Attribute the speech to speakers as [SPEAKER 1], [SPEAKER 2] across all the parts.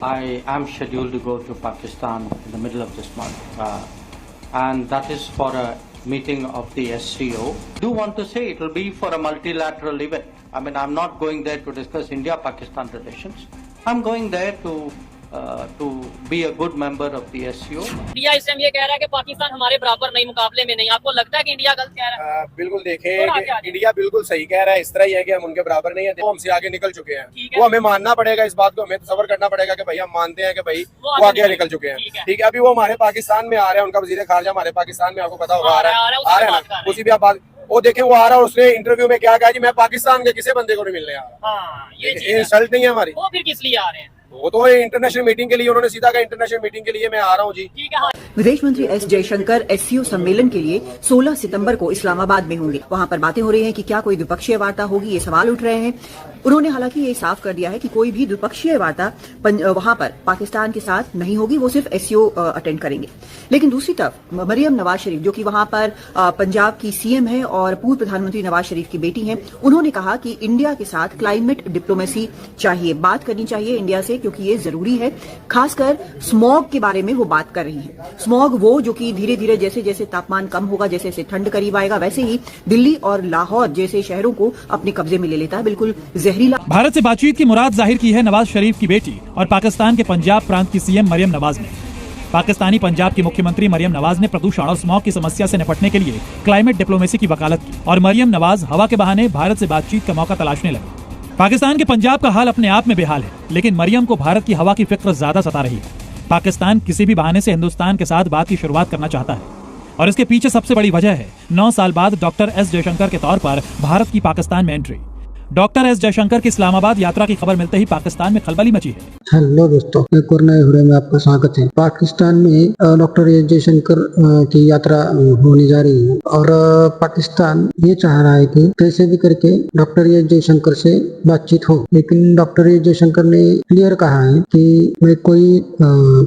[SPEAKER 1] I am scheduled to go to Pakistan in the middle of this month, and that is for a meeting of the SCO. I do want to say it will be for a multilateral event. I mean, I'm not going there to discuss India-Pakistan relations. I'm going there to be a good member of the SCO.
[SPEAKER 2] India इस time ये कह रहा है कि पाकिस्तान हमारे बराबर नहीं, मुकाबले में नहीं। आपको लगता है कि इंडिया गलत कह रहा है?
[SPEAKER 3] बिल्कुल देखें कि इंडिया बिल्कुल सही कह रहा है। इस तरह ही है कि हम उनके बराबर नहीं है, वो हमसे आगे निकल चुके हैं। वो हमें मानना पड़ेगा, इस बात को हमें सबर करना पड़ेगा कि भाई हम मानते हैं कि भाई वो आगे निकल चुके हैं। ठीक है, अभी वो हमारे पाकिस्तान में आ रहे हैं, उनका वजीर खारजा हमारे पाकिस्तान में, आपको पता होगा आ रहा है। उसी भी आप बात वो देखें, वो आ रहा है, उसने इंटरव्यू में क्या कहा जी, मैं पाकिस्तान के किसी बंदे को नहीं मिलने आ रहा। ये इंसल्ट नहीं है हमारी।
[SPEAKER 2] वो फिर किस लिए आ रहे हैं?
[SPEAKER 3] वो तो इंटरनेशनल मीटिंग के लिए, उन्होंने सीधा कहा इंटरनेशनल मीटिंग के लिए मैं आ रहा हूँ जी।
[SPEAKER 2] ठीक है।
[SPEAKER 4] विदेश मंत्री एस जयशंकर एससीओ सम्मेलन के लिए 16 सितंबर को इस्लामाबाद में होंगे। वहां पर बातें हो रही हैं कि क्या कोई द्विपक्षीय वार्ता होगी, ये सवाल उठ रहे हैं। उन्होंने हालांकि ये साफ कर दिया है कि कोई भी द्विपक्षीय वार्ता वहां पर पाकिस्तान के साथ नहीं होगी, वो सिर्फ एससीओ अटेंड करेंगे। लेकिन दूसरी तरफ मरियम नवाज शरीफ, जो कि वहां पर पंजाब की सीएम है और पूर्व प्रधानमंत्री नवाज शरीफ की बेटी हैं, उन्होंने कहा कि इंडिया के साथ क्लाइमेट डिप्लोमेसी चाहिए, बात करनी चाहिए इंडिया से, क्योंकि ये जरूरी है। खासकर स्मॉग के बारे में वो बात कर रही है। स्मॉग वो जो कि धीरे धीरे जैसे जैसे तापमान कम होगा, जैसे जैसे ठंड करीब आएगा, वैसे ही दिल्ली और लाहौर जैसे शहरों को अपने कब्जे में ले लेता है। बिल्कुल जहरीला।
[SPEAKER 5] भारत से बातचीत की मुराद जाहिर की है नवाज शरीफ की बेटी और पाकिस्तान के पंजाब प्रांत की सीएम मरियम नवाज ने। पाकिस्तानी पंजाब की मुख्यमंत्री मरियम नवाज ने प्रदूषण और स्मॉग की समस्या से निपटने के लिए क्लाइमेट डिप्लोमेसी की वकालत की और मरियम नवाज हवा के बहाने भारत से बातचीत का मौका तलाशने लगी। पाकिस्तान के पंजाब का हाल अपने आप में बेहाल है, लेकिन मरियम को भारत की हवा की फिक्र ज्यादा सता रही है। पाकिस्तान किसी भी बहाने से हिंदुस्तान के साथ बात की शुरुआत करना चाहता है और इसके पीछे सबसे बड़ी वजह है 9 साल बाद डॉक्टर एस जयशंकर के तौर पर भारत की पाकिस्तान में एंट्री। डॉक्टर एस जयशंकर की इस्लामाबाद यात्रा की खबर मिलते ही पाकिस्तान में खलबली मची है।
[SPEAKER 6] हेलो दोस्तों, एक और नए वीडियो में आपका स्वागत है। पाकिस्तान में डॉक्टर एस जयशंकर की यात्रा होने जा रही है और पाकिस्तान ये चाह रहा है कि कैसे भी करके डॉक्टर एस जयशंकर से बातचीत हो, लेकिन डॉक्टर एस जयशंकर ने क्लियर कहा है कि मैं कोई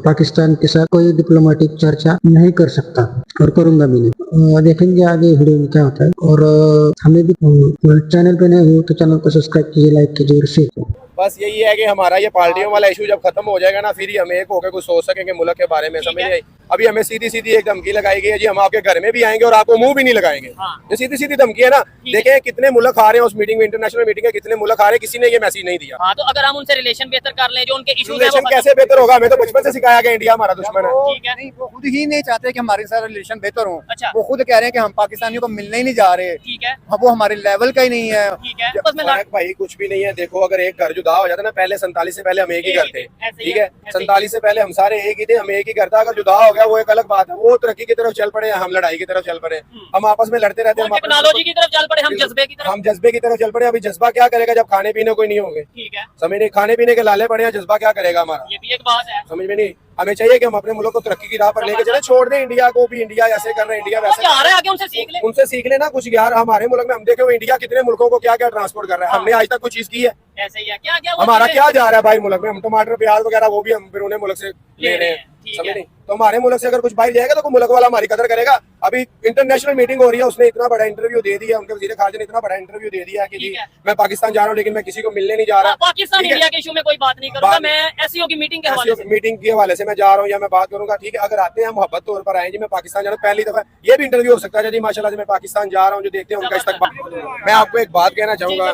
[SPEAKER 6] पाकिस्तान के साथ कोई डिप्लोमेटिक चर्चा नहीं कर सकता और करूंगा भी नहीं। देखेंगे आगे वीडियो में क्या होता है। और हमें भी चैनल पे नए हो तो चैनल को सब्सक्राइब कीजिए, लाइक कीजिए और शेयर कीजिए।
[SPEAKER 3] बस यही है कि हमारा ये पार्टियों वाला इशू जब खत्म हो जाएगा ना, फिर ही हम एक होकर कुछ सोच सकेंगे मुल्क के बारे में। समझ नहीं, अभी हमें सीधी सीधी एक धमकी लगाई गई है जी, हम आपके घर में भी आएंगे और आपको मुंह भी नहीं लगाएंगे। ये सीधी सीधी धमकी है ना। देखें कितने मुल्क आ रहे हैं उस मीटिंग में, इंटरनेशनल मीटिंग है, कितने मुल्क आ रहे हैं, किसी ने ये मैसेज नहीं दिया।
[SPEAKER 2] हाँ, तो अगर हम उनसे रिलेशन बेहतर कर लें, जो उनके इशू
[SPEAKER 3] रिलेशन कैसे बेहतर होगा? हमें तो बचपन से सिखाया गया इंडिया हमारा दुश्मन है।
[SPEAKER 2] ठीक है।
[SPEAKER 7] नहीं, वो खुद ही नहीं चाहते कि हमारे साथ रिलेशन बेहतर हो।
[SPEAKER 2] अच्छा।
[SPEAKER 7] वो खुद कह रहे हैं कि हम पाकिस्तानियों को मिलने ही नहीं जा रहे।
[SPEAKER 2] ठीक है।
[SPEAKER 7] वो हमारे लेवल का ही नहीं है।
[SPEAKER 2] ठीक है। बस मैं
[SPEAKER 3] भाई कुछ भी नहीं है। देखो अगर एक घर जुदा हो जाता ना, पहले 47 से पहले हम एक ही घर थे, ठीक है, 47 से पहले हम सारे एक ही थे, हम एक ही घर था। अगर जुदा हो गया वो एक अलग बात है, वो तरक्की की तरफ चल पड़े, हम लड़ाई की तरफ चल पड़े, हम आपस में लड़ते रहते हैं,
[SPEAKER 2] टेक्नोलॉजी की तरफ चल पड़े, हम जज्बे की तरफ
[SPEAKER 3] चल पड़े। अभी जज्बा क्या करेगा जब खाने पीने कोई नहीं होंगे?
[SPEAKER 2] ठीक है।
[SPEAKER 3] समझ नहीं, खाने पीने के लाले पड़े हैं, जज्बा क्या करेगा हमारा?
[SPEAKER 2] ये भी एक बात है,
[SPEAKER 3] समझ में नहीं। हमें चाहिए कि हम अपने मुल्क को तरक्की की राह पर लेके चले, छोड़ दें इंडिया को भी। इंडिया ऐसे कर रहे हैं, इंडिया वैसे
[SPEAKER 2] आ रहा है, आगे उनसे सीख ले
[SPEAKER 3] ना कुछ यार। हमारे मुल्क में हम देखे हुए इंडिया कितने मुल्कों को क्या क्या ट्रांसपोर्ट कर रहा है, हमने आज तक कोई चीज की है?
[SPEAKER 2] ऐसे ही है। क्या
[SPEAKER 3] हमारा क्या जा रहा है भाई मुल्क में? हम टमाटर प्याज वगैरह वो भी हम फिर उन्हें मुल्क से ले रहे हैं। समझ नहीं, तो हमारे मुल्क से अगर कुछ बाहर जाएगा तो कोई मुल्क वाला हमारी कदर करेगा। अभी इंटरनेशनल मीटिंग हो रही है, उसने इतना बड़ा इंटरव्यू दे दिया, उनके वजीर खारजा ने इतना बड़ा इंटरव्यू दे दिया कि जी मैं पाकिस्तान जा रहा हूँ लेकिन मैं किसी को मिलने नहीं जा रहा।
[SPEAKER 2] पाकिस्तान इंडिया के इशू में कोई बात नहीं करूंगा, मैं एससीओ की मीटिंग के हवाले से मैं जा रहा हूँ या मैं बात करूंगा। ठीक है, अगर आते हैं मोहब्बत तौर पर आए जी मैं पाकिस्तान जा रहा हूँ, पहली दफा ये भी इंटरव्यू हो सकता है जी माशाल्लाह से मैं पाकिस्तान जा रहा हूँ, जो देखते हैं उनका इस्तकबाल। मैं आपको एक बात कहना चाहूंगा,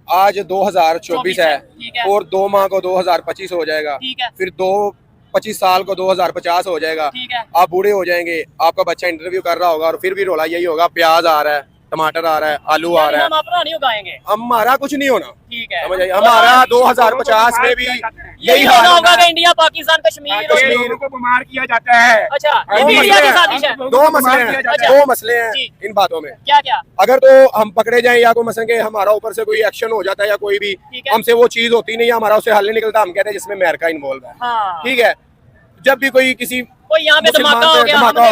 [SPEAKER 2] आज 2024 है और 2 माह को 2025 हो जाएगा, फिर 25 साल को 2050 हो जाएगा, आप बूढ़े हो जाएंगे, आपका बच्चा इंटरव्यू कर रहा होगा और फिर भी रोला यही होगा, प्याज आ रहा है, टमाटर आ रहा है, आलू आ रहा है, हम अपना नहीं उगाएंगे,
[SPEAKER 3] हमारा कुछ नहीं होना।
[SPEAKER 2] ठीक है,
[SPEAKER 3] समझ आइए, हमारा 2050 में भी यही हाल
[SPEAKER 2] होगा कि इंडिया पाकिस्तान कश्मीर
[SPEAKER 3] को बीमार किया जाता है।
[SPEAKER 2] अच्छा, इंडिया की साजिश है।
[SPEAKER 3] दो मसले हैं इन बातों में।
[SPEAKER 2] क्या क्या?
[SPEAKER 3] अगर तो हम पकड़े जाएं या कोई मसले हमारा ऊपर से कोई एक्शन हो जाता है या कोई भी हमसे वो चीज होती नहीं है, हमारा उससे हल नहीं निकलता, हम कहते हैं जिसमें अमेरिका इन्वॉल्व है। ठीक है, जब भी कोई किसी
[SPEAKER 2] यहाँ पे धमाका हो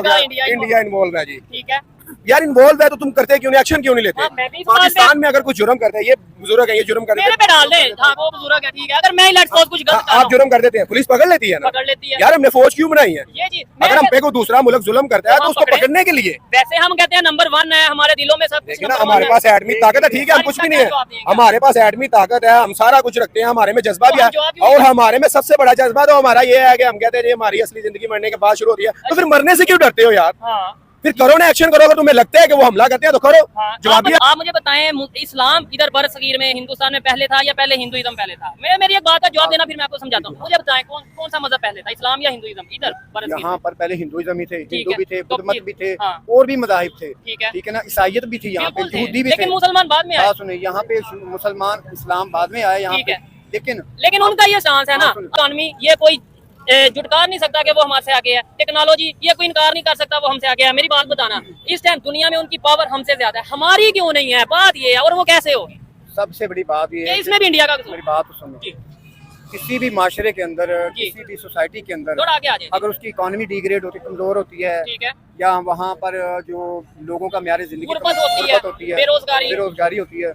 [SPEAKER 2] गया,
[SPEAKER 3] इंडिया इन्वॉल्व है जी।
[SPEAKER 2] ठीक है, यार इन्वॉल्व है तो तुम करते क्यों नहीं, एक्शन क्यों नहीं लेते?
[SPEAKER 8] हाँ, मैं भी
[SPEAKER 2] पाकिस्तान में अगर कुछ जुर्म करते हैं, ये बुजुर्ग है, ये जुर्म कर
[SPEAKER 8] मेरे
[SPEAKER 2] देते
[SPEAKER 8] पे डाल दे। हाँ वो बुजुर्ग है, ठीक है। अगर मैं लेट्स सपोज कुछ गलत कर रहा
[SPEAKER 2] आप
[SPEAKER 8] हूं,
[SPEAKER 2] जुर्म कर देते हैं, पुलिस पकड़ लेती है ना,
[SPEAKER 8] पकड़ लेती है।
[SPEAKER 2] यार हमने फौज क्यों बनाई है?
[SPEAKER 8] ये चीज
[SPEAKER 2] अगर हम पे को दूसरा मुल्क जुल्म करता है
[SPEAKER 8] तो
[SPEAKER 2] तो
[SPEAKER 8] हम
[SPEAKER 2] उसको
[SPEAKER 8] पकड़े।
[SPEAKER 2] पकड़ने के लिए
[SPEAKER 8] वैसे हम कहते हैं नंबर 1 है हमारे दिलों में, सब
[SPEAKER 2] देखिए ना, हमारे पास एडमी ताकत है, ठीक है, हम कुछ भी नहीं है, हमारे पास एडमी ताकत है, हम सारा कुछ रखते हैं, हमारे में जज्बा भी है, और हमारे में सबसे बड़ा जज्बा तो हमारा ये है कि हम कहते हैं ये हमारी असली जिंदगी मरने के बाद शुरू होती है, तो फिर मरने से क्यों डरते हो यार?
[SPEAKER 8] हाँ
[SPEAKER 2] फिर करो ना, एक्शन करो। अगर तुम्हें लगता है कि वो हमला करते हैं तो करो।
[SPEAKER 8] हाँ,
[SPEAKER 2] जवाब दिया।
[SPEAKER 8] आप मुझे बताएं, इस्लाम इधर बरसगीर में हिंदुस्तान में पहले था या पहले हिंदुइज्म पहले था? मेरी एक बात का जवाब देना, फिर मैं आपको समझाता हूँ। मुझे बताएं कौन सा मजहब पहले था, इस्लाम या हिंदुइज्म इधर बरसगीर
[SPEAKER 7] यहाँ
[SPEAKER 8] में?
[SPEAKER 7] पर पहले हिंदुइज्म ही थे, हिंदू
[SPEAKER 8] है।
[SPEAKER 7] भी थे,
[SPEAKER 8] तो
[SPEAKER 7] बुद्ध मत भी थे,
[SPEAKER 8] हाँ।
[SPEAKER 7] और भी मजाहिब थे,
[SPEAKER 8] ठीक है।
[SPEAKER 7] ठीक है ना, ईसाइयत भी थी यहाँ पे,
[SPEAKER 8] बिल्कुल थे,
[SPEAKER 7] यहूदी भी
[SPEAKER 8] लेकिन
[SPEAKER 7] थे।
[SPEAKER 8] मुसलमान बाद में आए।
[SPEAKER 7] बात सुनिए, यहाँ पे मुसलमान इस्लाम बाद में आए यहाँ
[SPEAKER 8] ठीक
[SPEAKER 7] पे,
[SPEAKER 8] है।
[SPEAKER 7] लेकिन
[SPEAKER 8] उनका ये चांस है ना,
[SPEAKER 7] हाँ, सुनिए।
[SPEAKER 8] इकोनॉमी ये कोई जुटकार नहीं सकता कि वो हमारे से आगे है। टेक्नोलॉजी ये कोई इनकार नहीं कर सकता वो हमसे आगे है। मेरी बात बताना, इस टाइम दुनिया में उनकी पावर हमसे ज्यादा है, हमारी क्यों नहीं है? बात ये है। और वो कैसे होगी?
[SPEAKER 7] सबसे बड़ी बात ये
[SPEAKER 8] ये
[SPEAKER 7] है,
[SPEAKER 8] इसमें भी इंडिया का कसूर
[SPEAKER 7] मेरी
[SPEAKER 8] है।
[SPEAKER 7] बात तो सुनो,
[SPEAKER 8] जी,
[SPEAKER 7] किसी भी माशरे के अंदर,
[SPEAKER 8] जी।
[SPEAKER 7] किसी भी सोसाइटी के अंदर
[SPEAKER 8] थोड़ा आगे आ जाइए।
[SPEAKER 7] अगर उसकी इकोनॉमी डिग्रेड होती, कमजोर होती है,
[SPEAKER 8] ठीक है,
[SPEAKER 7] या वहाँ पर जो लोगों का म्यार जिंदगी
[SPEAKER 8] गुर्बत होती है, बेरोजगारी
[SPEAKER 7] होती है,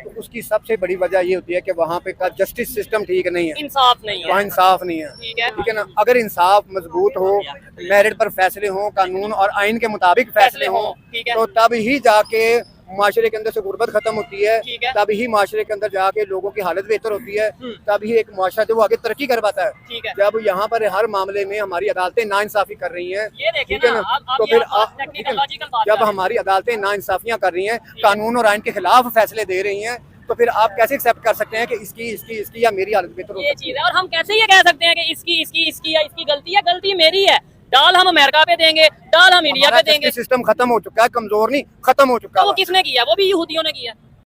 [SPEAKER 7] तो उसकी सबसे बड़ी वजह ये होती है कि वहाँ पे का जस्टिस सिस्टम ठीक नहीं है,
[SPEAKER 8] इंसाफ नहीं
[SPEAKER 7] वहाँ
[SPEAKER 8] है।
[SPEAKER 7] इंसाफ नहीं है,
[SPEAKER 8] ठीक है।
[SPEAKER 7] ठीक है ना। अगर इंसाफ मजबूत हो, मेरिट पर फैसले हो, कानून और आइन के मुताबिक फैसले हो,
[SPEAKER 8] ठीक है।
[SPEAKER 7] तो तब ही जाके माशरे के अंदर से गुर्बत खत्म होती है,
[SPEAKER 8] ठीक है।
[SPEAKER 7] तब ही माशरे के अंदर जाके लोगों की हालत बेहतर होती है, तब ही एक माशरा जो वो आगे तरक्की कर पाता है।
[SPEAKER 8] ठीक है।
[SPEAKER 7] जब यहाँ पर हर मामले में हमारी अदालतें नाइंसाफी कर रही हैं,
[SPEAKER 8] ये देखिए
[SPEAKER 7] ठीक है
[SPEAKER 8] ना,
[SPEAKER 7] ना,
[SPEAKER 8] आप
[SPEAKER 7] तो
[SPEAKER 8] ये
[SPEAKER 7] फिर
[SPEAKER 8] आप
[SPEAKER 7] ठीक है
[SPEAKER 8] टेक्निकल
[SPEAKER 7] ना,
[SPEAKER 8] लॉजिकल बात
[SPEAKER 7] जब
[SPEAKER 8] कर रहे हैं।
[SPEAKER 7] हमारी अदालतें नाइंसाफियां कर रही हैं, कानून और आइन के खिलाफ फैसले दे रही हैं, तो फिर आप कैसे एक्सेप्ट कर सकते हैं कि इसकी या मेरी हालत बेहतर हो
[SPEAKER 8] ये
[SPEAKER 7] सकती
[SPEAKER 8] चीज है। और हम कैसे ये कह सकते हैं कि इसकी या इसकी गलती है? गलती मेरी है। डाल हम अमेरिका पे देंगे, डाल हम इंडिया पे देंगे।
[SPEAKER 7] सिस्टम खत्म हो चुका है, कमजोर नहीं, खत्म हो चुका
[SPEAKER 8] तो वो
[SPEAKER 7] है।
[SPEAKER 8] किसने किया? वो भी यहूदियों ने किया।